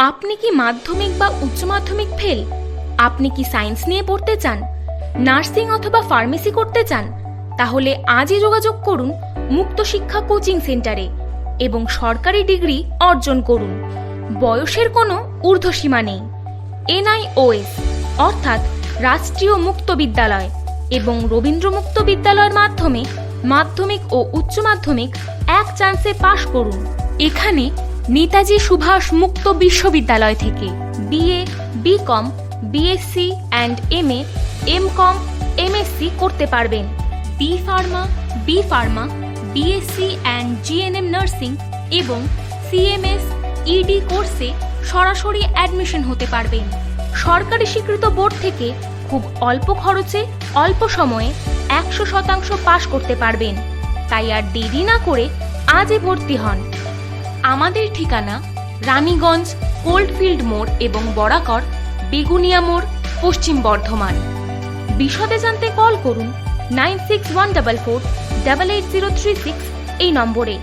আপনি কি মাধ্যমিক বা উচ্চ মাধ্যমিক ফেল? আপনি কি সায়েন্স নিয়ে পড়তে চান, নার্সিং অথবা ফার্মেসি করতে চান? তাহলে আজই যোগাযোগ করুন মুক্ত শিক্ষা কোচিং সেন্টারে এবং সরকারি ডিগ্রি অর্জন করুন। বয়সের কোনো ঊর্ধ্বসীমা নেই। NIOS অর্থাৎ রাষ্ট্রীয় মুক্ত বিদ্যালয় এবং রবীন্দ্র মুক্ত বিদ্যালয়ের মাধ্যমে মাধ্যমিক ও উচ্চ মাধ্যমিক এক চান্সে পাশ করুন। এখানে নেতাজি সুভাষ মুক্ত বিশ্ববিদ্যালয় থেকে BA, BCom, BSc and MA, MCom, MSc করতে পারবেন। B Pharma, BSc and GNM nursing এবং CMS, ED কোর্সে সরাসরি অ্যাডমিশন হতে পারবেন। সরকারি স্বীকৃত বোর্ড থেকে খুব অল্প খরচে অল্প সময়ে 100% পাশ করতে পারবেন। তাই আর দেরি না করে আজই ভর্তি হন। আমাদের ঠিকানা রানীগঞ্জ, কোল্ডফিল্ড মোড় এবং বরাকর, বেগুনিয়া মোড়, পশ্চিম বর্ধমান। বিশদে জানতে কল করুন 9614488036 এই নম্বরে।